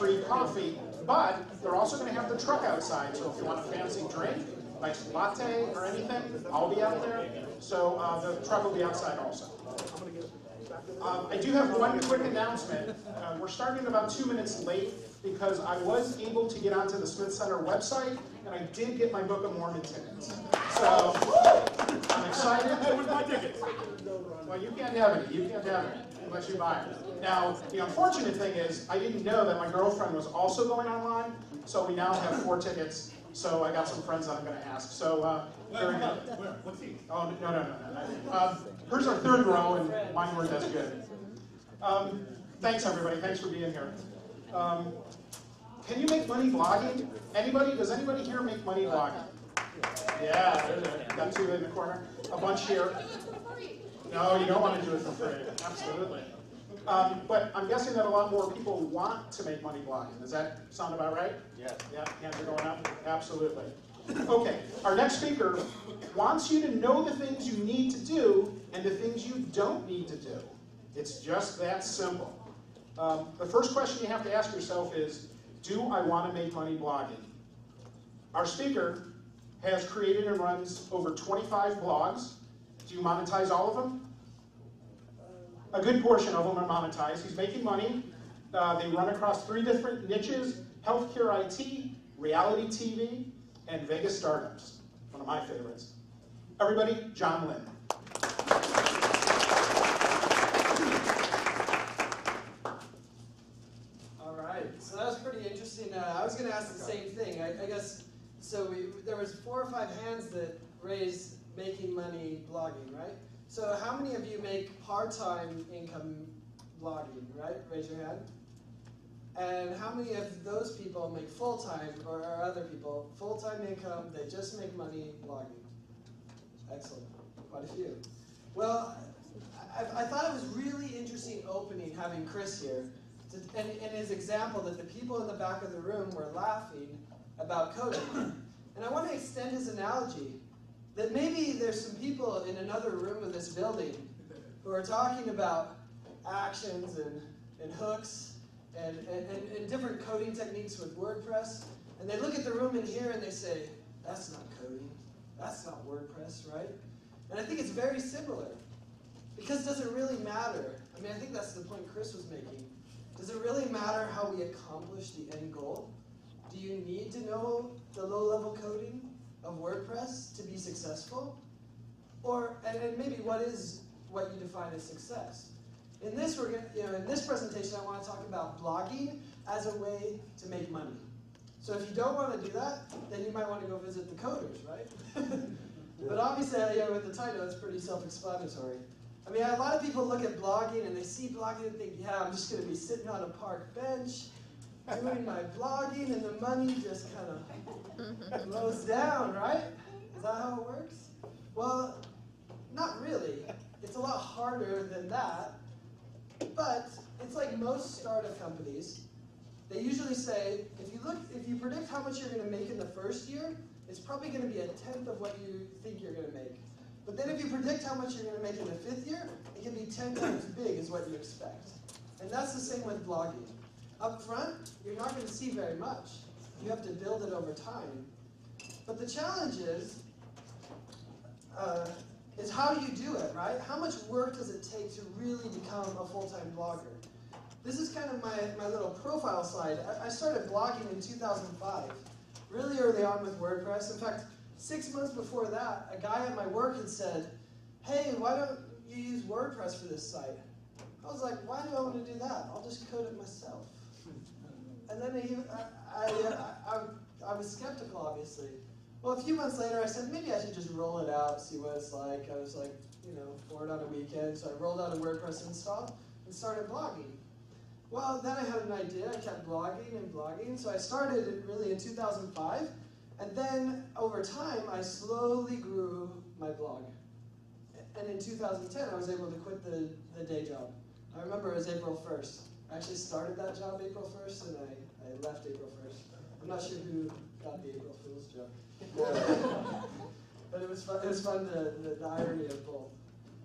free coffee, but they're also going to have the truck outside. So if you want a fancy drink, like latte or anything, I'll be out there. So the truck will be outside also. I do have one quick announcement. We're starting about 2 minutes late because I was able to get onto the Smith Center website and I did get my Book of Mormon tickets. So I'm excited. Hey, where's my tickets? Well, you can't have any. You can't have any unless you buy it. Now, the unfortunate thing is I didn't know that my girlfriend was also going online, so we now have 4 tickets. So I got some friends that I'm going to ask. So very good. Where? What seat? Oh, no. Hers are 3rd row, and mine weren't as good. Thanks, everybody. Thanks for being here. Can you make money blogging? Anybody? Does anybody here make money blogging? Yeah, got 2 in the corner. A bunch here. No, you don't want to do it for free. Absolutely. But I'm guessing that a lot more people want to make money blogging. Does that sound about right? Yes. Yeah, hands are going up? Absolutely. Okay, our next speaker wants you to know the things you need to do and the things you don't need to do. It's just that simple. The first question you have to ask yourself is, do I want to make money blogging? Our speaker has created and runs over 25 blogs. Do you monetize all of them? A good portion of them are monetized. He's making money. They run across 3 different niches: healthcare IT, reality TV, and Vegas startups. One of my favorites. Everybody, John Lynn. All right, so that was pretty interesting. I was going to ask the same thing. I guess, so there was 4 or 5 hands that raised making money blogging, right? So how many of you make part-time income blogging, right? Raise your hand. And how many of those people make full-time, or are other people, full-time income, they just make money blogging? Excellent, quite a few. Well, I thought it was really interesting opening having Chris here, and his example that the people in the back of the room were laughing about coding. And I want to extend his analogy that maybe there's some people in another room of this building who are talking about actions and hooks and different coding techniques with WordPress, and they look at the room in here and they say, that's not coding, that's not WordPress, right? And I think it's very similar, because does it really matter? I mean, I think that's the point Chris was making. Does it really matter how we accomplish the end goal? Do you need to know the low-level coding of WordPress to be successful? Or, and maybe what you define as success? In this, in this presentation, I want to talk about blogging as a way to make money. So if you don't want to do that, then you might want to go visit the coders, right? But obviously, with the title, it's pretty self-explanatory. I mean, a lot of people look at blogging and they see blogging and think, yeah, I'm just going to be sitting on a park bench doing my blogging and the money just kind of flows down, right? Is that how it works? Well, not really. It's a lot harder than that. But it's like most startup companies. They usually say, if you predict how much you're going to make in the first year, it's probably going to be 1/10 of what you think you're going to make. But then if you predict how much you're going to make in the 5th year, it can be 10 times big as what you expect. And that's the same with blogging. Up front, you're not going to see very much. You have to build it over time. But the challenge is how do you do it, right? How much work does it take to really become a full-time blogger? This is kind of my little profile slide. I started blogging in 2005, really early on with WordPress. In fact, 6 months before that, a guy at my work had said, hey, why don't you use WordPress for this site? I was like, why do I want to do that? I'll just code it myself. And then I was skeptical, obviously. Well, a few months later, I said, maybe I should just roll it out, see what it's like. I was like, bored on a weekend, so I rolled out a WordPress install and started blogging. Well, then I had an idea. I kept blogging and blogging, so I started it really in 2005. And then, over time, I slowly grew my blog. And in 2010, I was able to quit the day job. I remember it was April 1st. I actually started that job April 1st, and I left April 1st. I'm not sure who got the April Fool's joke. But it was fun. It was fun, the irony of both.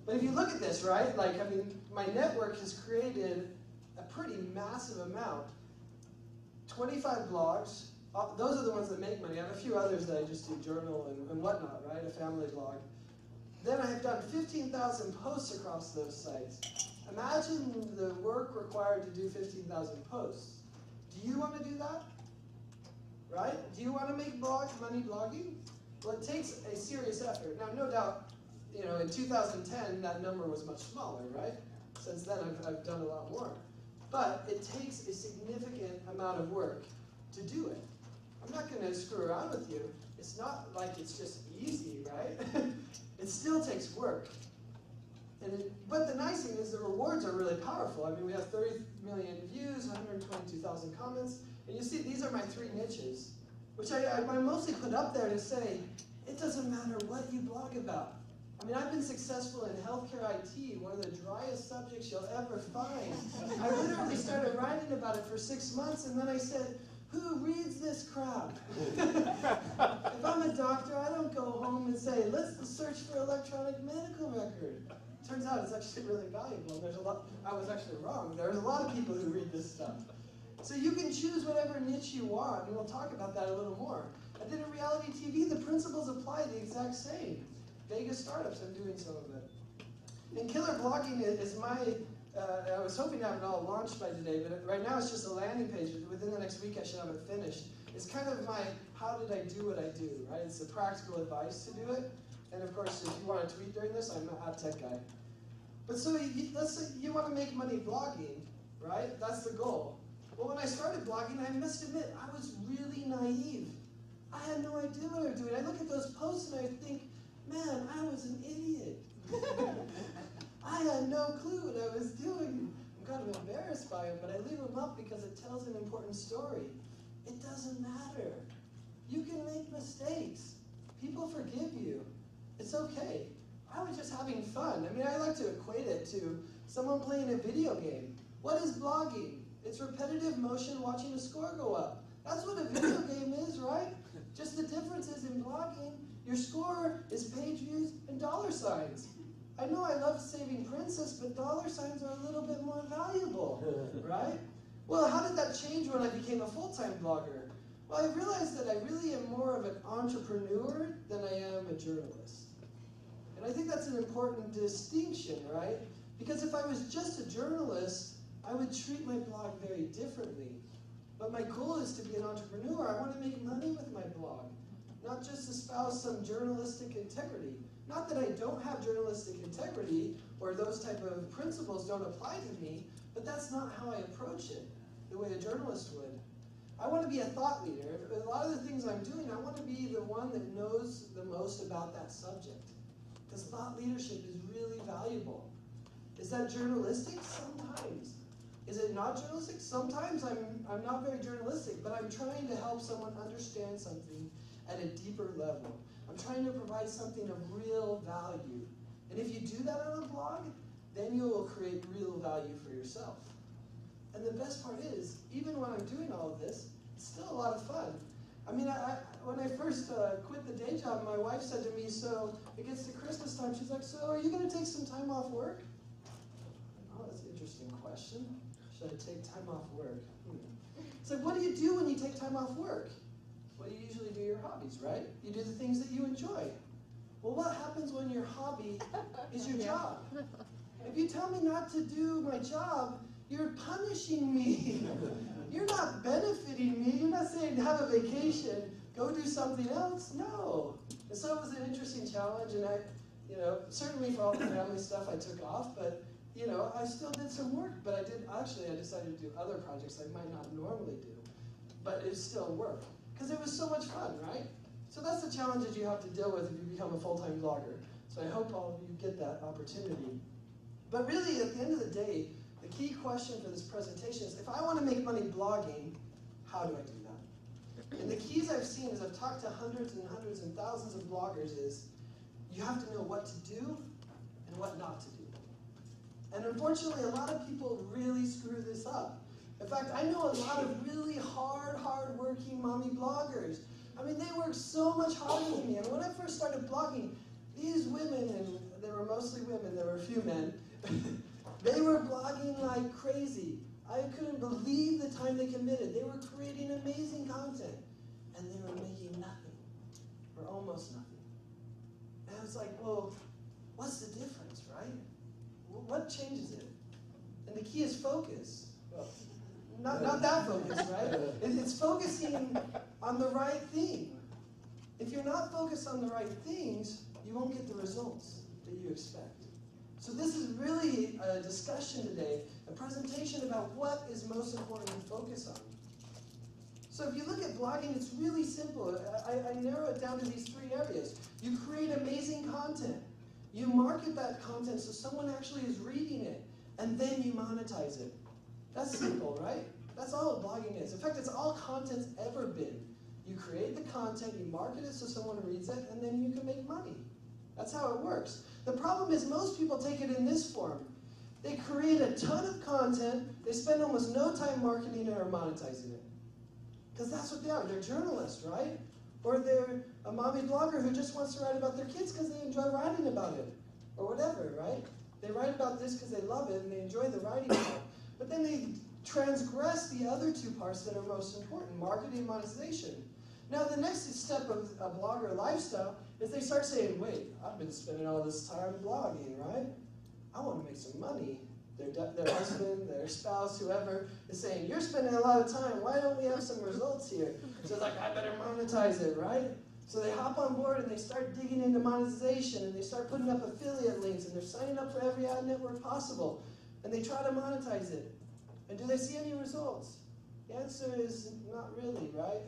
But if you look at this, right, my network has created a pretty massive amount. 25 blogs. Those are the ones that make money. I have a few others that I just do journal and whatnot, right? A family blog. Then I have done 15,000 posts across those sites. Imagine the work required to do 15,000 posts. Do you want to do that? Right? Do you want to make money blogging? Well, it takes a serious effort. Now, no doubt, you know, in 2010, that number was much smaller, right? Since then, I've done a lot more. But it takes a significant amount of work to do it. I'm not going to screw around with you. It's not like it's just easy, right? It still takes work. But the nice thing is the rewards are really powerful. I mean, we have 30 million views, 122,000 comments. And you see, these are my 3 niches, which I mostly put up there to say, it doesn't matter what you blog about. I mean, I've been successful in healthcare IT, one of the driest subjects you'll ever find. I literally started writing about it for 6 months, and then I said, who reads this crap? If I'm a doctor, I don't go home and say, let's search for electronic medical record. Turns out it's actually really valuable. There's a lot. I was actually wrong. There's a lot of people who read this stuff. So you can choose whatever niche you want, and we'll talk about that a little more. I did a reality TV. The principles apply the exact same. Vegas startups, I'm doing some of it. And killer blogging is my, I was hoping to have it all launched by today, but right now it's just a landing page. Within the next week I should have it finished. It's kind of my, how did I do what I do, right? It's the practical advice to do it. And of course, if you want to tweet during this, I'm a tech guy. But so let's say you want to make money blogging, right? That's the goal. Well, when I started blogging, I must admit, I was really naive. I had no idea what I was doing. I look at those posts and I think, man, I was an idiot. I had no clue what I was doing. I'm kind of embarrassed by it, but I leave them up because it tells an important story. It doesn't matter. You can make mistakes. People forgive you. It's okay. I was just having fun. I mean, I like to equate it to someone playing a video game. What is blogging? It's repetitive motion watching a score go up. That's what a video game is, right? Just the difference is in blogging, your score is page views and dollar signs. I know I love saving Princess, but dollar signs are a little bit more valuable, right? Well, how did that change when I became a full-time blogger? Well, I realized that I really am more of an entrepreneur than I am a journalist. And I think that's an important distinction, right? Because if I was just a journalist, I would treat my blog very differently. But my goal is to be an entrepreneur. I want to make money with my blog, not just espouse some journalistic integrity. Not that I don't have journalistic integrity or those type of principles don't apply to me, but that's not how I approach it, the way a journalist would. I want to be a thought leader. A lot of the things I'm doing, I want to be the one that knows the most about that subject. Because thought leadership is really valuable. Is that journalistic? Sometimes. Is it not journalistic? Sometimes I'm not very journalistic, but I'm trying to help someone understand something at a deeper level. I'm trying to provide something of real value. And if you do that on a blog, then you will create real value for yourself. And the best part is, even when I'm doing all of this, it's still a lot of fun. I mean, when I first quit the day job, my wife said to me, so it gets to Christmas time, she's like, so are you going to take some time off work? Oh, that's an interesting question. Should I take time off work? It's like, what do you do when you take time off work? Well, you usually do your hobbies, right? You do the things that you enjoy. Well, what happens when your hobby is your job? If you tell me not to do my job, you're punishing me. You're not benefiting me. You're not saying have a vacation, go do something else. No. And so it was an interesting challenge, and certainly for all the family stuff I took off, but I still did some work, but I decided to do other projects I might not normally do, but it's still work, because it was so much fun, right? So that's the challenge that you have to deal with if you become a full-time blogger. So I hope all of you get that opportunity. But really, at the end of the day, the key question for this presentation is, if I want to make money blogging, how do I do that? And the keys I've seen as I've talked to hundreds and hundreds and thousands of bloggers is, you have to know what to do and what not to do. And unfortunately, a lot of people really screw this up. In fact, I know a lot of really hard-working mommy bloggers. I mean, they work so much harder than me. And when I first started blogging, these women, and they were mostly women, there were a few men, they were blogging like crazy. I couldn't believe the time they committed. They were creating amazing content, and they were making nothing, or almost nothing. And I was like, well, what's the difference, right? What changes it? And the key is focus. Well, not that focus, right? It's focusing on the right thing. If you're not focused on the right things, you won't get the results that you expect. So this is really a discussion today, a presentation about what is most important to focus on. So if you look at blogging, it's really simple. I narrow it down to these 3 areas. You create amazing content. You market that content so someone actually is reading it, and then you monetize it. That's simple, right? That's all blogging is. In fact, it's all content's ever been. You create the content, you market it so someone reads it, and then you can make money. That's how it works. The problem is most people take it in this form. They create a ton of content, they spend almost no time marketing it or monetizing it. Because that's what they are. They're journalists, right? Or they're a mommy blogger who just wants to write about their kids because they enjoy writing about it. Or whatever, right? They write about this because they love it and they enjoy the writing part. But then they transgress the other 2 parts that are most important, marketing and monetization. Now the next step of a blogger lifestyle is they start saying, wait, I've been spending all this time blogging, right? I want to make some money. Their husband, their spouse, whoever is saying, you're spending a lot of time, why don't we have some results here? So it's like, I better monetize it, right? So they hop on board and they start digging into monetization and they start putting up affiliate links and they're signing up for every ad network possible and they try to monetize it. And do they see any results? The answer is not really, right?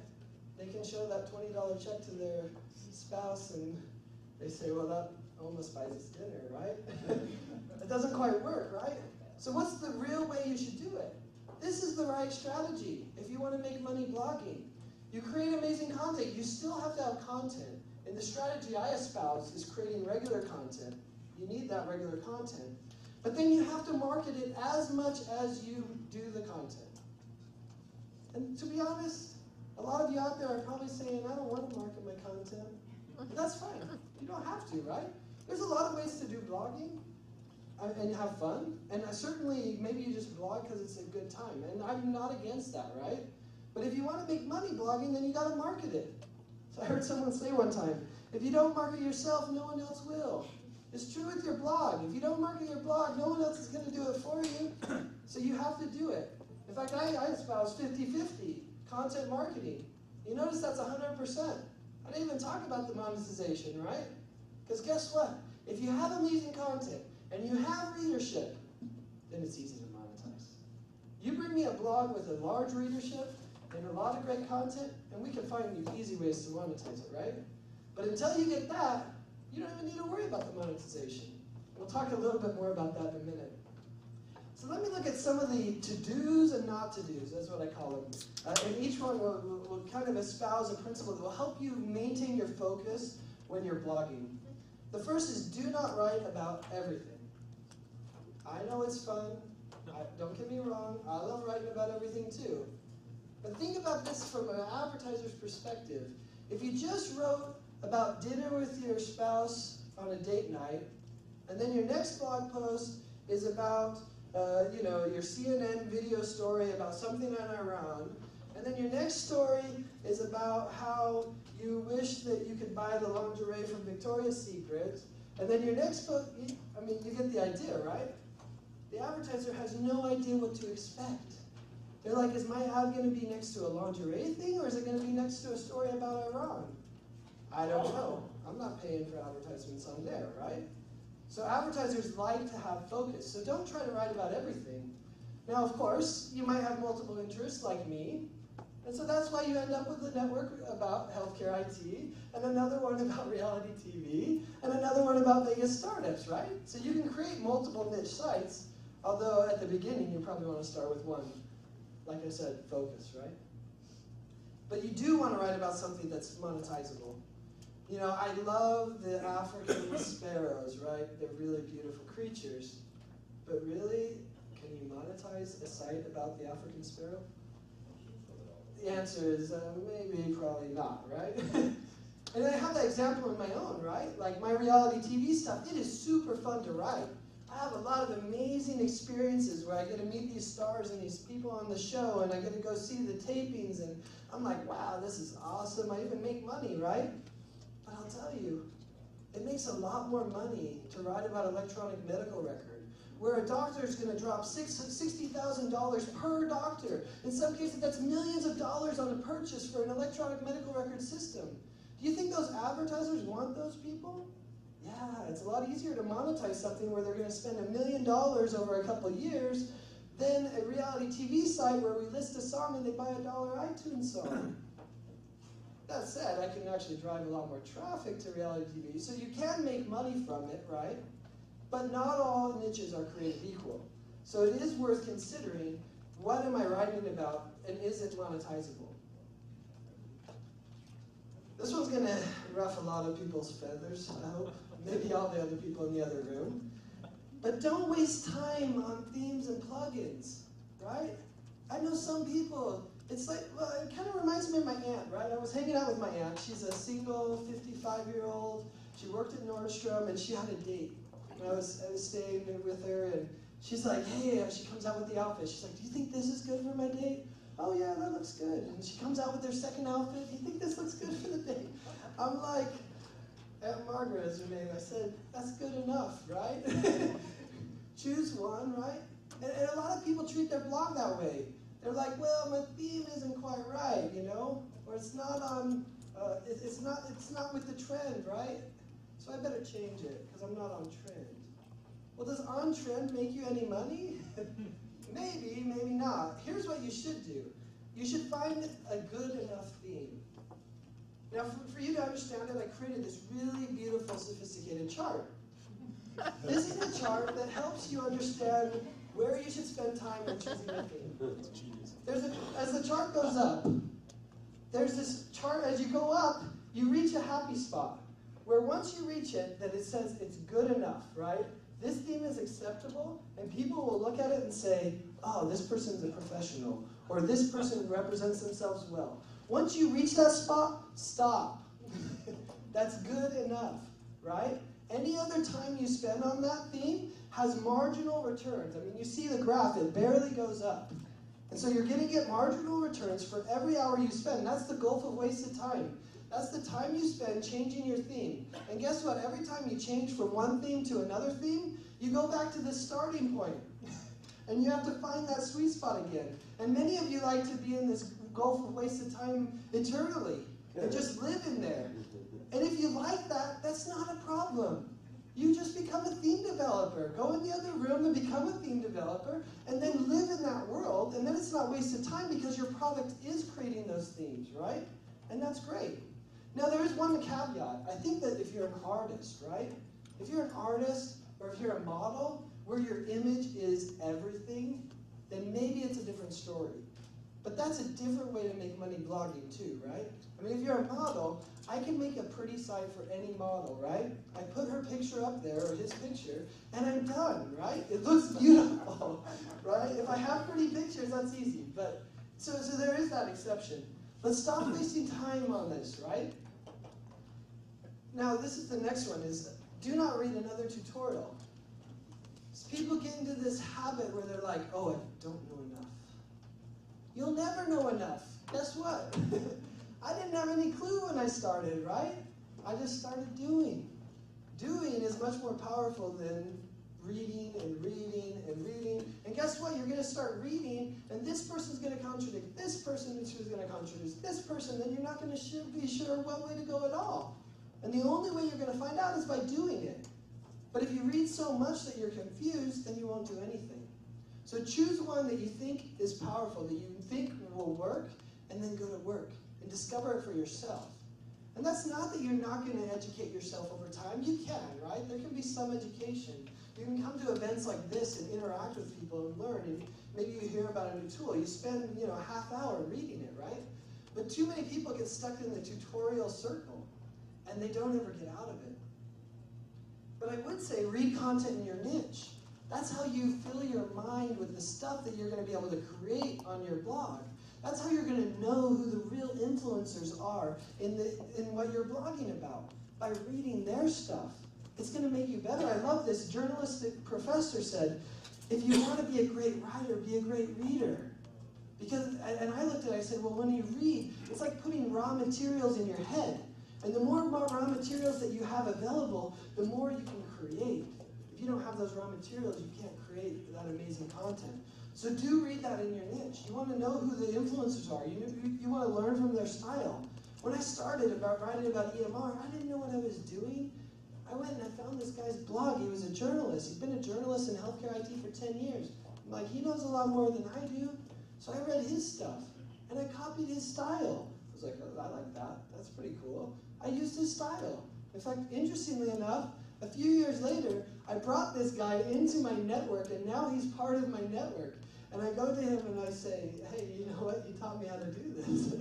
They can show that $20 check to their spouse and they say, well, that almost buys us dinner, right? It doesn't quite work, right? So what's the real way you should do it? This is the right strategy if you want to make money blogging. You create amazing content. You still have to have content. And the strategy I espouse is creating regular content. You need that regular content. But then you have to market it as much as you do the content. And to be honest, a lot of you out there are probably saying, I don't want to market my content. But that's fine. You don't have to, right? There's a lot of ways to do blogging and have fun. And certainly, maybe you just blog because it's a good time. And I'm not against that, right? But if you want to make money blogging, then you got to market it. So I heard someone say one time, if you don't market yourself, no one else will. It's true with your blog. If you don't market your blog, no one else is going to do it for you. So you have to do it. In fact, I espouse 50-50 content marketing. You notice that's 100%. I didn't even talk about the monetization, right? Because guess what? If you have amazing content and you have readership, then it's easy to monetize. You bring me a blog with a large readership and a lot of great content, and we can find you easy ways to monetize it, right? But until you get that, you don't even need to worry about the monetization. We'll talk a little bit more about that in a minute. So let me look at some of the to-dos and not to-dos. That's what I call them. And each one will kind of espouse a principle that will help you maintain your focus when you're blogging. The first is do not write about everything. I know it's fun. Don't get me wrong. I love writing about everything too. But think about this from an advertiser's perspective. If you just wrote about dinner with your spouse on a date night, and then your next blog post is about your CNN video story about something on Iran, and then your next story is about how you wish that you could buy the lingerie from Victoria's Secret, and then your next post, you get the idea, right? The advertiser has no idea what to expect. They're like, is my ad going to be next to a lingerie thing, or is it going to be next to a story about Iran? I don't know. I'm not paying for advertisements on there, right? So advertisers like to have focus. So don't try to write about everything. Now, of course, you might have multiple interests like me. And so that's why you end up with a network about healthcare IT, and another one about reality TV, and another one about Vegas startups, right? So you can create multiple niche sites, although at the beginning you probably want to start with one. Like I said, focus, right? But you do want to write about something that's monetizable. You know, I love the African sparrows, right? They're really beautiful creatures. But really, can you monetize a site about the African sparrow? The answer is maybe, probably not, right? And I have that example in my own, right? Like my reality TV stuff, it is super fun to write. I have a lot of amazing experiences where I get to meet these stars and these people on the show, and I get to go see the tapings, and I'm like, wow, this is awesome. I even make money, right? But I'll tell you, it makes a lot more money to write about electronic medical record, where a doctor is going to drop $60,000 per doctor. In some cases, that's millions of dollars on a purchase for an electronic medical record system. Do you think those advertisers want those people? Yeah, it's a lot easier to monetize something where they're going to spend $1 million over a couple of years than a reality TV site where we list a song and they buy $1 iTunes song. That said, I can actually drive a lot more traffic to reality TV, so you can make money from it, right? But not all niches are created equal. So it is worth considering, what am I writing about, and is it monetizable? This one's going to ruffle a lot of people's feathers, I hope. Maybe all the other people in the other room. But don't waste time on themes and plugins, right? I know some people, it's like, well, it kind of reminds me of my aunt, right? I was hanging out with my aunt. She's a single 55-year-old. She worked at Nordstrom, and she had a date. And I was staying with her, and she's like, hey, she comes out with the outfit. She's like, do you think this is good for my date? Oh yeah, that looks good. And she comes out with her second outfit. Do you think this looks good for the date? I'm like, Aunt Margaret is her name. I said, that's good enough, right? Choose one, right? And a lot of people treat their blog that way. They're like, well, my theme isn't quite right, you know? Or it's not on, it's not with the trend, right? So I better change it, because I'm not on trend. Well, does on trend make you any money? Maybe, maybe not. Here's what you should do. You should find a good enough theme. Now, for you to understand it, I created this really beautiful, sophisticated chart. This is a chart that helps you understand where you should spend time when choosing a theme. As the chart goes up, there's this chart, as you go up, you reach a happy spot, where once you reach it, that it says it's good enough, right? This theme is acceptable, and people will look at it and say, oh, this person's a professional, or this person represents themselves well. Once you reach that spot, stop. That's good enough, right? Any other time you spend on that theme has marginal returns. I mean, you see the graph, it barely goes up. And so you're going to get marginal returns for every hour you spend. That's the gulf of wasted time. That's the time you spend changing your theme. And guess what? Every time you change from one theme to another theme, you go back to this starting point. And you have to find that sweet spot again. And many of you like to be in this gulf of wasted time eternally and just live in there. And if you like that, that's not a problem. You just become a theme developer. Go in the other room and become a theme developer, and then live in that world, and then it's not wasted time because your product is creating those themes, right? And that's great. Now there is one caveat. I think that if you're an artist, right? If you're an artist, or if you're a model, where your image is everything, then maybe it's a different story. But that's a different way to make money blogging too, right? I mean, if you're a model, I can make a pretty site for any model, right? I put her picture up there, or his picture, and I'm done, right? It looks beautiful, right? If I have pretty pictures, that's easy. But so there is that exception. But stop wasting time on this, right? Now, this is the next one, is do not read another tutorial. So people get into this habit where they're like, oh, I don't know enough. You'll never know enough. Guess what? I didn't have any clue when I started, right? I just started doing. Doing is much more powerful than reading and reading and reading. And guess what? You're going to start reading, and this person's going to contradict this person, who's going to contradict this person, then you're not going to be sure what way to go at all. And the only way you're going to find out is by doing it. But if you read so much that you're confused, then you won't do anything. So choose one that you think is powerful, that you think will work, and then go to work and discover it for yourself. And that's not that you're not going to educate yourself over time. You can, right? There can be some education. You can come to events like this and interact with people and learn. And maybe you hear about a new tool. You spend, a half hour reading it, right? But too many people get stuck in the tutorial circle, and they don't ever get out of it. But I would say read content in your niche. That's how you fill your mind with the stuff that you're going to be able to create on your blog. That's how you're going to know who the real influencers are in what you're blogging about, by reading their stuff. It's going to make you better. I love this. Journalistic professor said, if you want to be a great writer, be a great reader. Because, and I looked at it, I said, well, when you read, it's like putting raw materials in your head. And the more raw materials that you have available, the more you can create. If you don't have those raw materials, you can't create that amazing content. So do read that in your niche. You want to know who the influencers are. You want to learn from their style. When I started writing about EMR, I didn't know what I was doing. I went and I found this guy's blog. He was a journalist. He's been a journalist in healthcare IT for 10 years. I'm like, he knows a lot more than I do. So I read his stuff, and I copied his style. I was like, oh, I like that. That's pretty cool. I used his style. In fact, interestingly enough, a few years later, I brought this guy into my network, and now he's part of my network. And I go to him and I say, hey, you know what? You taught me how to do this.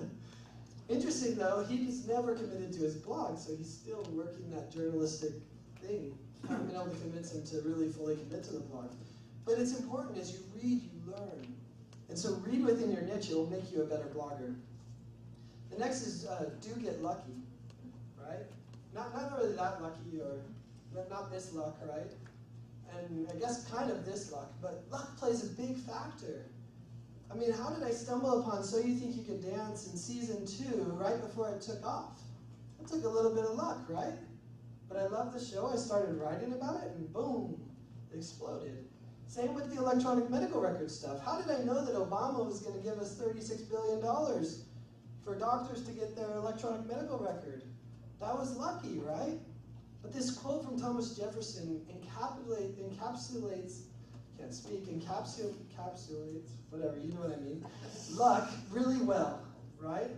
Interesting, though, he's never committed to his blog, so he's still working that journalistic thing. I haven't been able to convince him to really fully commit to the blog. But it's important, as you read, you learn. And so read within your niche, it will make you a better blogger. The next is do get lucky, right? Not really that lucky, or not this luck, right? And I guess kind of this luck, but luck plays a big factor. I mean, how did I stumble upon So You Think You Can Dance in season 2 right before it took off? It took a little bit of luck, right? But I love the show. I started writing about it, and boom, it exploded. Same with the electronic medical record stuff. How did I know that Obama was going to give us $36 billion for doctors to get their electronic medical record? That was lucky, right? But this quote from Thomas Jefferson encapsulates, can't speak, encapsulates, whatever, you know what I mean, luck really well, right?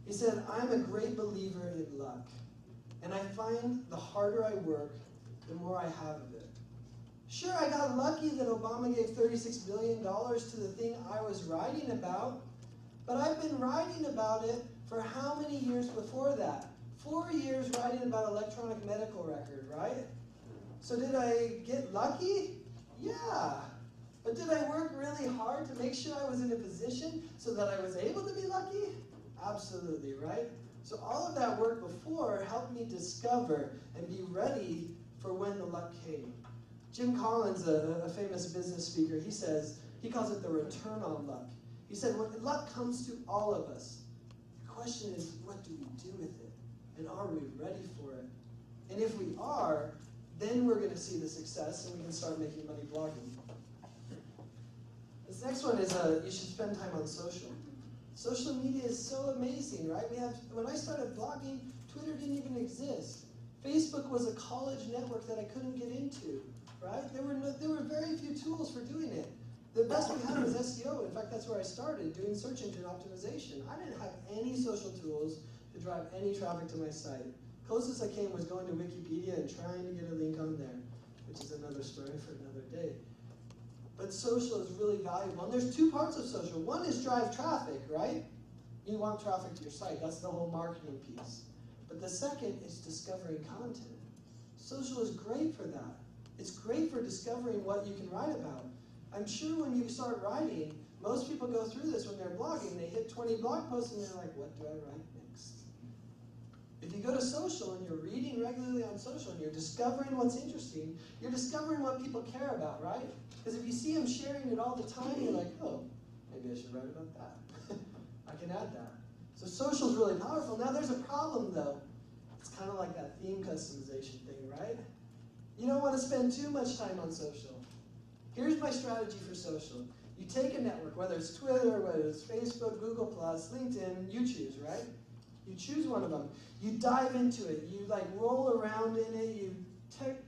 He said, I'm a great believer in luck, and I find the harder I work, the more I have of it. Sure, I got lucky that Obama gave $36 billion to the thing I was writing about, but I've been writing about it for how many years before that? 4 years writing about electronic medical record, right? So did I get lucky? Yeah. But did I work really hard to make sure I was in a position so that I was able to be lucky? Absolutely, right? So all of that work before helped me discover and be ready for when the luck came. Jim Collins, a famous business speaker, he calls it the return on luck. He said, when luck comes to all of us, the question is, what do we do with it? And are we ready for it? And if we are, then we're going to see the success and we can start making money blogging. This next one is you should spend time on social. Social media is so amazing, right? When I started blogging, Twitter didn't even exist. Facebook was a college network that I couldn't get into, right? There were very few tools for doing it. The best we had was SEO. In fact, that's where I started, doing search engine optimization. I didn't have any social tools to drive any traffic to my site. Closest I came was going to Wikipedia and trying to get a link on there, which is another story for another day. But social is really valuable. And there's two parts of social. One is drive traffic, right? You want traffic to your site. That's the whole marketing piece. But the second is discovering content. Social is great for that. It's great for discovering what you can write about. I'm sure when you start writing, most people go through this when they're blogging. They hit 20 blog posts and they're like, what do I write next? If you go to social and you're reading regularly on social and you're discovering what's interesting, you're discovering what people care about, right? Because if you see them sharing it all the time, you're like, oh, maybe I should write about that. I can add that. So social is really powerful. Now there's a problem though. It's kind of like that theme customization thing, right? You don't want to spend too much time on social. Here's my strategy for social. You take a network, whether it's Twitter, whether it's Facebook, Google+, LinkedIn, you choose, right? You choose one of them. You dive into it. You like roll around in it. You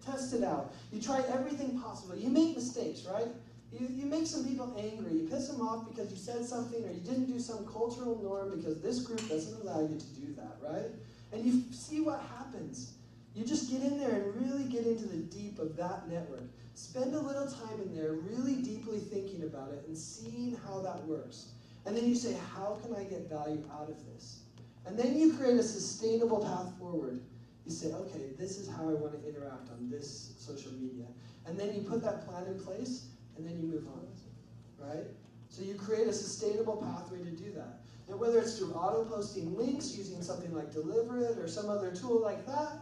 test it out. You try everything possible. You make mistakes, right? You make some people angry. You piss them off because you said something or you didn't do some cultural norm because this group doesn't allow you to do that, right? And you see what happens. You just get in there and really get into the deep of that network. Spend a little time in there really deeply thinking about it and seeing how that works. And then you say, how can I get value out of this? And then you create a sustainable path forward. You say, okay, this is how I want to interact on this social media. And then you put that plan in place, and then you move on, right? So you create a sustainable pathway to do that. And whether it's through auto-posting links, using something like Deliver It, or some other tool like that,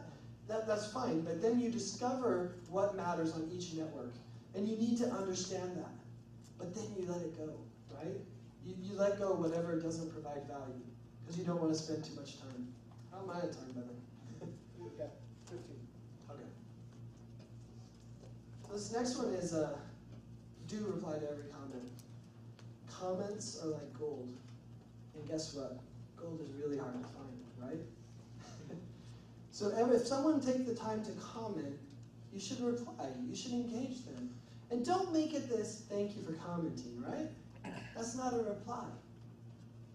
That's fine, but then you discover what matters on each network. And you need to understand that. But then you let it go, right? You let go whatever doesn't provide value, because you don't want to spend too much time. How am I at time, by the way? You've got 15. Okay. This next one is do reply to every comment. Comments are like gold. And guess what? Gold is really hard to find, right? So if someone takes the time to comment, you should reply. You should engage them. And don't make it this, thank you for commenting, right? That's not a reply.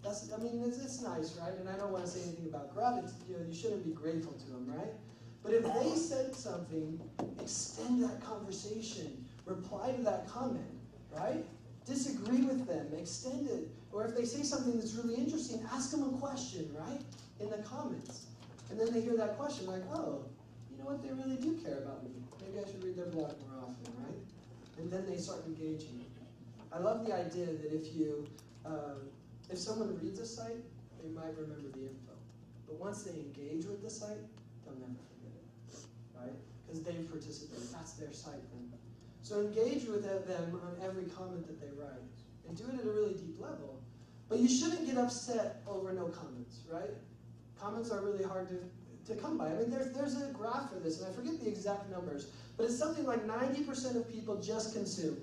It's nice, right? And I don't want to say anything about gratitude. You shouldn't be grateful to them, right? But if they said something, extend that conversation. Reply to that comment, right? Disagree with them, extend it. Or if they say something that's really interesting, ask them a question, right? In the comments. And then they hear that question, like, oh, you know what? They really do care about me. Maybe I should read their blog more often, right? And then they start engaging. I love the idea that if someone reads a site, they might remember the info. But once they engage with the site, they'll never forget it, right? Because they've participated. That's their site then. So engage with them on every comment that they write. And do it at a really deep level. But you shouldn't get upset over no comments, right? Comments are really hard to come by. I mean, there's a graph for this, and I forget the exact numbers, but it's something like 90% of people just consume,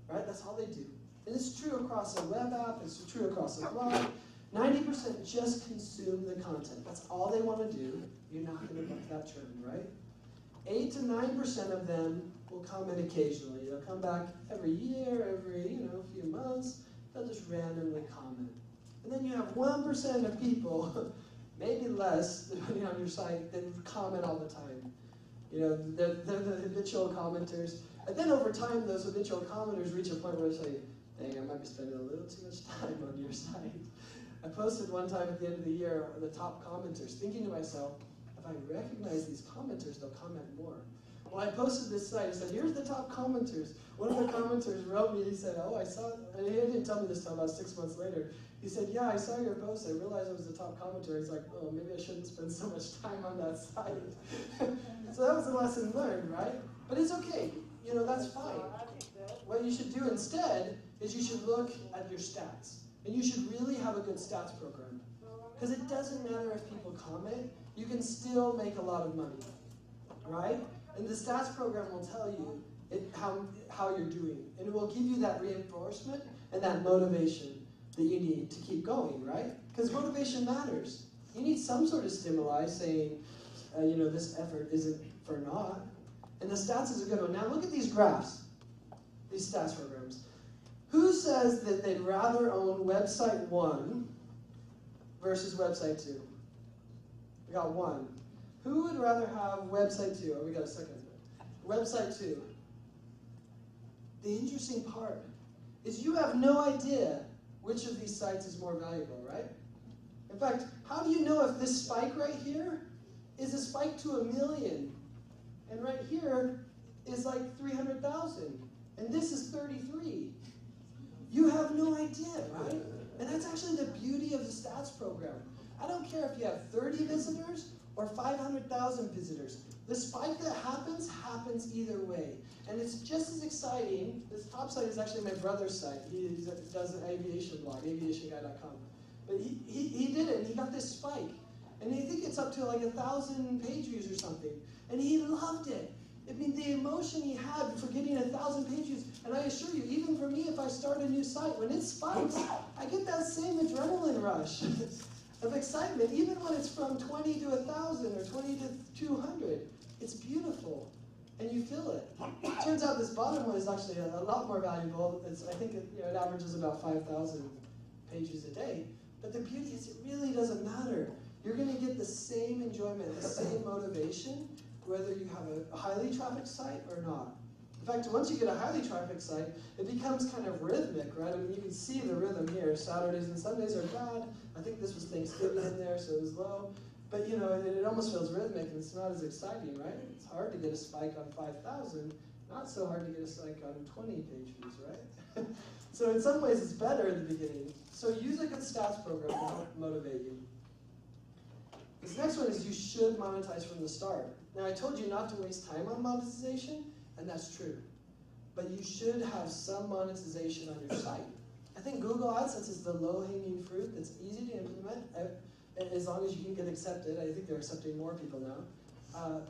right? That's all they do. And it's true across a web app, it's true across a blog. 90% just consume the content. That's all they want to do. You're not going to buck that trend, right? 8 to 9% of them will comment occasionally. They'll come back every year, every few months. They'll just randomly comment. And then you have 1% of people, maybe less, depending on your site, that comment all the time. They're the habitual commenters. And then over time, those habitual commenters reach a point where they say, dang, I might be spending a little too much time on your site. I posted one time at the end of the year the top commenters, thinking to myself, if I recognize these commenters, they'll comment more. Well, I posted this site, I said, here's the top commenters. One of the commenters wrote me, he said, oh, I saw, and he didn't tell me this till about 6 months later. He said, yeah, I saw your post, I realized I was the top commenter. He's like, oh, maybe I shouldn't spend so much time on that site. So that was a lesson learned, right? But it's okay, that's fine. What you should do instead is you should look at your stats. And you should really have a good stats program. Because it doesn't matter if people comment, you can still make a lot of money, right? And the stats program will tell you how you're doing. And it will give you that reinforcement and that motivation that you need to keep going, right? Because motivation matters. You need some sort of stimuli saying, this effort isn't for naught. And the stats is a good one. Now look at these graphs, these stats programs. Who says that they'd rather own website 1 versus website 2? We got 1. Who would rather have website 2? Oh, we got a second. Website 2. The interesting part is you have no idea which of these sites is more valuable, right? In fact, how do you know if this spike right here is a spike to 1 million? And right here is like 300,000. And this is 33. You have no idea, right? And that's actually the beauty of the stats program. I don't care if you have 30 visitors or 500,000 visitors. The spike that happens either way. And it's just as exciting. This top site is actually my brother's site. He does an aviation blog, aviationguy.com. But he did it, and he got this spike. And I think it's up to like 1,000 page views or something. And he loved it. I mean, the emotion he had for getting 1,000 page views, and I assure you, even for me, if I start a new site, when it spikes, I get that same adrenaline rush of excitement, even when it's from 20 to 1,000 or 20 to 200. It's beautiful, and you feel it. It turns out this bottom one is actually a lot more valuable. I think it averages about 5,000 pages a day. But the beauty is it really doesn't matter. You're going to get the same enjoyment, the same motivation, whether you have a highly trafficked site or not. In fact, once you get a highly trafficked site, it becomes kind of rhythmic, right? I mean, you can see the rhythm here. Saturdays and Sundays are bad. I think this was Thanksgiving in there, so it was low. But it almost feels rhythmic, and it's not as exciting, right? It's hard to get a spike on 5,000. Not so hard to get a spike on 20 page views, right? So in some ways, it's better at the beginning. So use a good stats program to help motivate you. This next one is you should monetize from the start. Now, I told you not to waste time on monetization, and that's true. But you should have some monetization on your site. I think Google AdSense is the low-hanging fruit that's easy to implement, as long as you can get accepted. I think they're accepting more people now.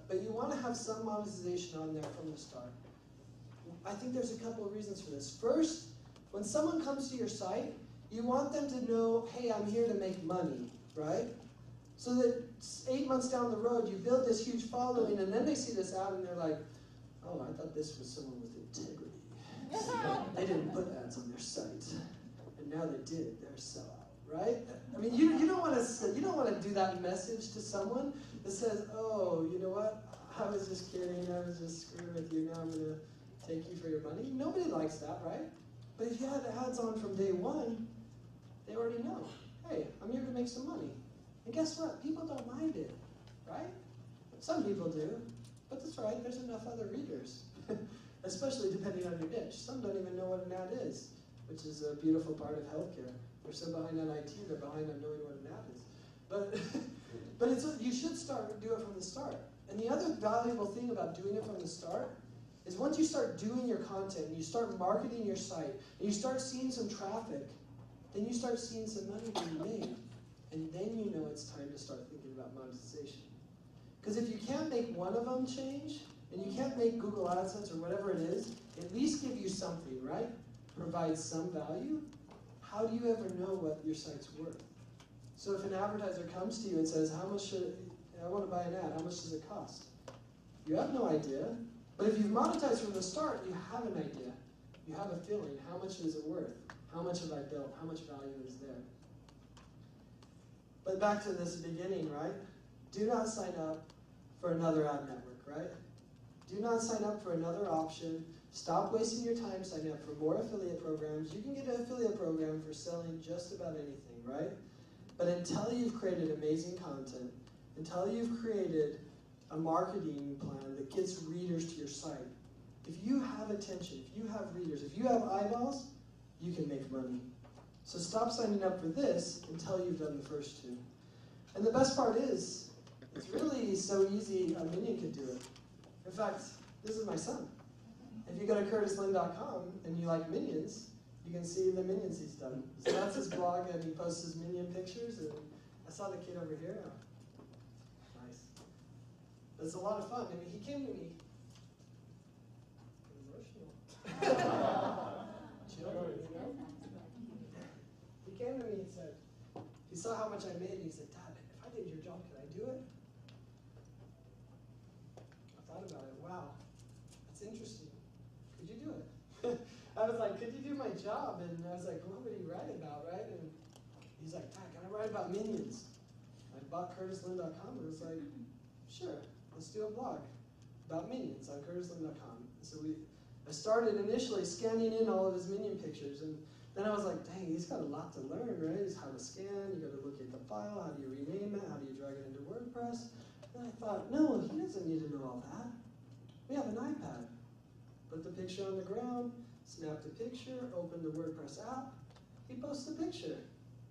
But you want to have some monetization on there from the start. I think there's a couple of reasons for this. First, when someone comes to your site, you want them to know, hey, I'm here to make money, right? So that 8 months down the road, you build this huge following, and then they see this ad, and they're like, oh, I thought this was someone with integrity. They didn't put ads on their site, and now they did. They're a sellout, right? I mean, you don't want to do that message to someone that says, oh, you know what? I was just kidding. I was just screwing with you. Now I'm going to take you for your money. Nobody likes that, right? But if you had ads on from day one, they already know, hey, I'm here to make some money. And guess what? People don't mind it, right? Some people do, but that's right, there's enough other readers, especially depending on your niche. Some don't even know what an ad is, which is a beautiful part of healthcare. They're so behind on IT, they're behind on knowing what an ad is. But you should do it from the start. And the other valuable thing about doing it from the start is once you start doing your content, and you start marketing your site, and you start seeing some traffic, then you start seeing some money being made. And then you know it's time to start thinking about monetization. Because if you can't make one of them change, and you can't make Google AdSense or whatever it is, at least give you something, right? Provide some value. How do you ever know what your site's worth? So if an advertiser comes to you and says, I want to buy an ad, how much does it cost? You have no idea. But if you've monetized from the start, you have an idea. You have a feeling. How much is it worth? How much have I built? How much value is there? But back to this beginning, right? Do not sign up for another ad network, right? Do not sign up for another option. Stop wasting your time signing up for more affiliate programs. You can get an affiliate program for selling just about anything, right? But until you've created amazing content, until you've created a marketing plan that gets readers to your site, if you have attention, if you have readers, if you have eyeballs, you can make money. So stop signing up for this until you've done the first two. And the best part is, it's really so easy, a minion could do it. In fact, this is my son. If you go to curtislin.com and you like minions, you can see the minions he's done. So that's his blog, and he posts his minion pictures, and I saw the kid over here. Nice. It's a lot of fun. I mean, he came to me. Emotional. Children, you know? He came to me and said, he saw how much I made, and he said, Dad, if I did your job, could I do it? I thought about it. Wow, that's interesting. Could you do it? I was like, could you do my job? And I was like, what would he write about, right? And he's like, Dad, can I write about minions? I bought curtislin.com, and I was like, sure, let's do a blog about minions on curtislin.com. So I started initially scanning in all of his minion pictures, and then I was like, dang, he's got a lot to learn, right? It's how to scan, you got to look at the file, how do you rename it, how do you drag it into Wordpress? And I thought, no, he doesn't need to know all that. We have an iPad. Put the picture on the ground, snap the picture, open the WordPress app, he posts the picture.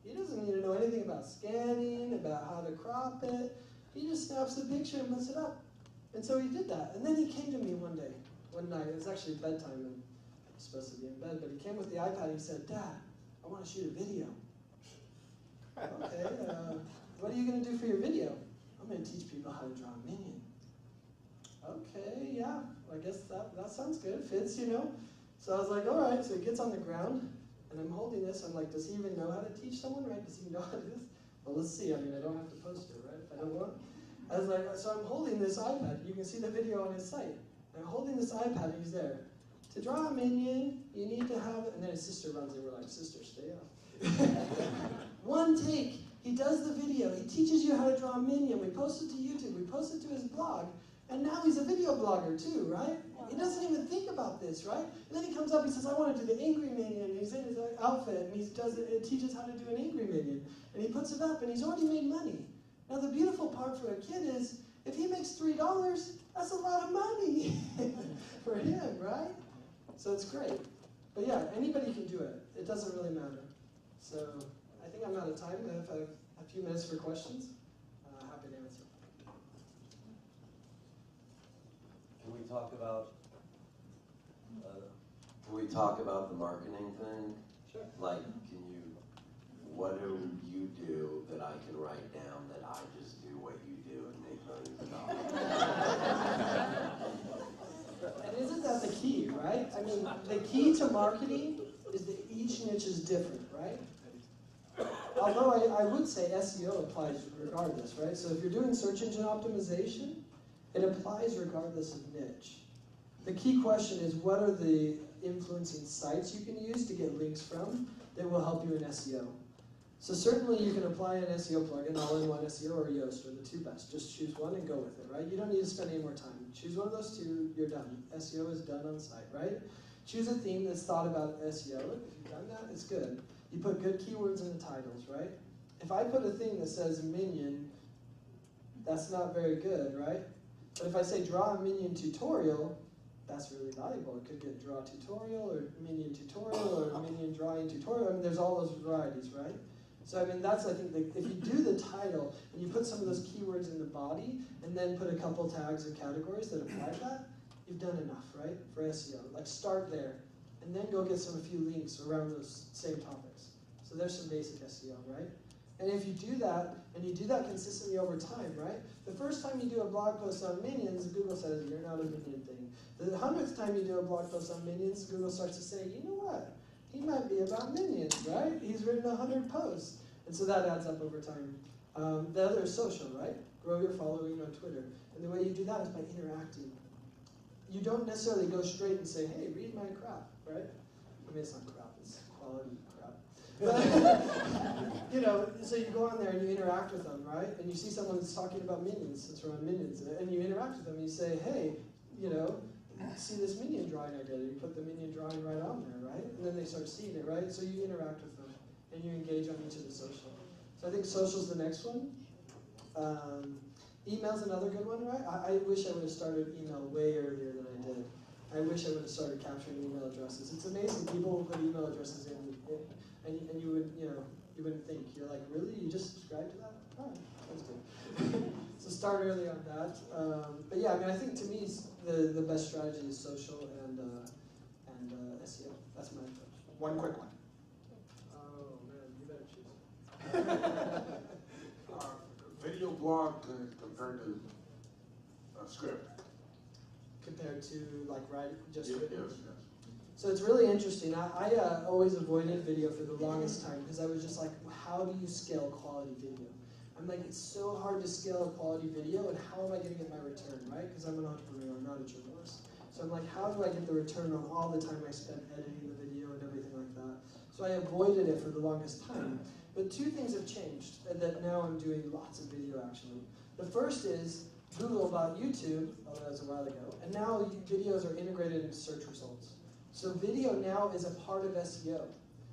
He doesn't need to know anything about scanning, about how to crop it. He just snaps the picture and puts it up. And so he did that. And then he came to me one night, it was actually bedtime, and I was supposed to be in bed, but he came with the iPad and he said, Dad, I want to shoot a video. Okay, what are you going to do for your video? I'm going to teach people how to draw a minion. Okay, yeah, I guess that sounds good, fits, you know? So I was like, all right, so he gets on the ground, and I'm holding this, I'm like, does he even know how to teach someone, right? Does he know how to do this? Well, let's see, I mean, I don't have to post it, right, if I don't want. I was like, so I'm holding this iPad, you can see the video on his site. I'm holding this iPad, and he's there. To draw a minion, you need to have, and then his sister runs in, we're like, sister, stay up. One take, he does the video, he teaches you how to draw a minion, we post it to YouTube, we post it to his blog, and now he's a video blogger too, right? He doesn't even think about this, right? And then he comes up, he says, I want to do the angry minion, and he's in his outfit, and he does it, teaches how to do an angry minion, and he puts it up, and he's already made money. Now the beautiful part for a kid is, if he makes $3, that's a lot of money for him, right? So it's great. But yeah, anybody can do it. It doesn't really matter. So I think I'm out of time. If I have a few minutes for questions, happy to answer. talk about the marketing thing? Sure. Like, what do you do that I can write down that I just do what you do and make millions of dollars? And isn't that the key, right? I mean, the key to marketing is that each niche is different, right? Although I would say SEO applies regardless, right? So if you're doing search engine optimization, it applies regardless of niche. The key question is, what are the influencing sites you can use to get links from that will help you in SEO? So certainly you can apply an SEO plugin, all-in-one SEO or Yoast are the two best. Just choose one and go with it, right? You don't need to spend any more time. Choose one of those two, you're done. SEO is done on site, right? Choose a theme that's thought about SEO. If you've done that, it's good. You put good keywords in the titles, right? If I put a thing that says minion, that's not very good, right? But if I say draw a minion tutorial, that's really valuable. It could get draw tutorial or minion tutorial or minion drawing tutorial. I mean, there's all those varieties, right? So I mean, that's, I think, if you do the title and you put some of those keywords in the body and then put a couple tags and categories that apply to that, you've done enough, right, for SEO. Like, start there and then go get a few links around those same topics. So there's some basic SEO, right? And if you do that, and you do that consistently over time, right? The first time you do a blog post on minions, Google says, you're not a minion thing. The 100th time you do a blog post on minions, Google starts to say, you know what? He might be about minions, right? He's written 100 posts. And so that adds up over time. The other is social, right? Grow your following on Twitter. And the way you do that is by interacting. You don't necessarily go straight and say, hey, read my crap, right? I mean, it's not crap, it's quality crap. But, you know, so you go on there and you interact with them, right? And you see someone that's talking about minions, since we're on minions, and you interact with them and you say, hey, you know, see this minion drawing I did? And you put the minion drawing right on there, right? And then they start seeing it, right? So you interact with them and you engage on each of the social. So I think social's the next one. Email's another good one, right? I wish I would have started email way earlier than I did. I wish I would have started capturing email addresses. It's amazing, people will put email addresses in and you would, you know, you wouldn't think. You're like, really? You just subscribed to that? All right, that's good. So start early on that. But yeah, I mean, I think to me the best strategy is social and SEO. That's my approach. One quick one. Oh man, you better choose. Video blog compared to a script. Compared to like writing, just Yes, written? yes. So it's really interesting. I always avoided video for the longest time because I was just like, how do you scale quality video? I'm like, it's so hard to scale a quality video, and how am I going to get my return, right? Because I'm an entrepreneur, I'm not a journalist. So I'm like, how do I get the return on all the time I spent editing the video and everything like that? So I avoided it for the longest time. But two things have changed that now I'm doing lots of video actually. The first is Google bought YouTube, although that was a while ago, and now videos are integrated into search results. So video now is a part of SEO.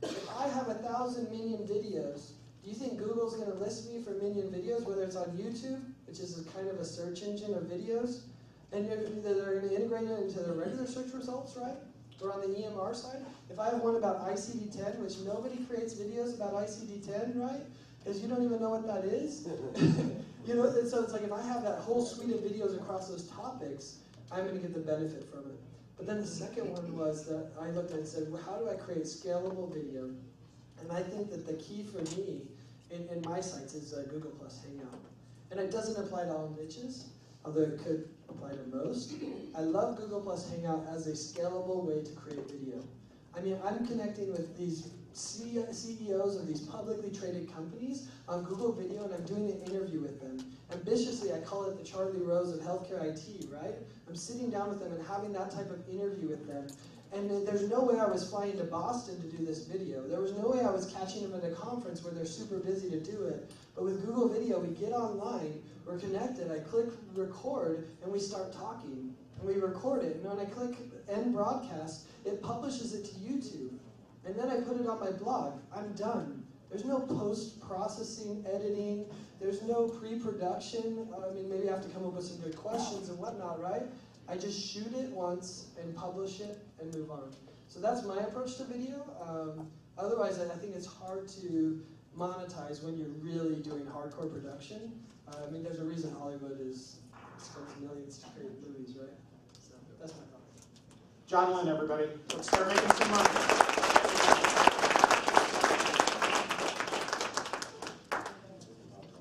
If I have 1,000 minion videos, do you think Google's going to list me for minion videos, whether it's on YouTube, which is a kind of a search engine of videos, and they're going to integrate it into their regular search results, right? Or on the EMR side? If I have one about ICD-10, which nobody creates videos about ICD-10, right? Because you don't even know what that is. You know, so it's like if I have that whole suite of videos across those topics, I'm going to get the benefit from it. But then the second one was that I looked at it and said, well, how do I create scalable video? And I think that the key for me in my sites is Google Plus Hangout. And it doesn't apply to all niches, although it could apply to most. I love Google Plus Hangout as a scalable way to create video. I mean, I'm connecting with these CEOs of these publicly traded companies on Google Video, and I'm doing an interview with them. Ambitiously, I call it the Charlie Rose of healthcare IT, right? I'm sitting down with them and having that type of interview with them. And there's no way I was flying to Boston to do this video. There was no way I was catching them at a conference where they're super busy to do it. But with Google Video, we get online, we're connected, I click record, and we start talking. And we record it. And when I click end broadcast, it publishes it to YouTube. And then I put it on my blog. I'm done. There's no post-processing, editing. There's no pre-production. I mean, maybe I have to come up with some good questions and whatnot, right? I just shoot it once and publish it and move on. So that's my approach to video. Otherwise, I think it's hard to monetize when you're really doing hardcore production. I mean, there's a reason Hollywood spends millions to create movies, right? So That's my thought. John Lynn, everybody. Let's start making some money.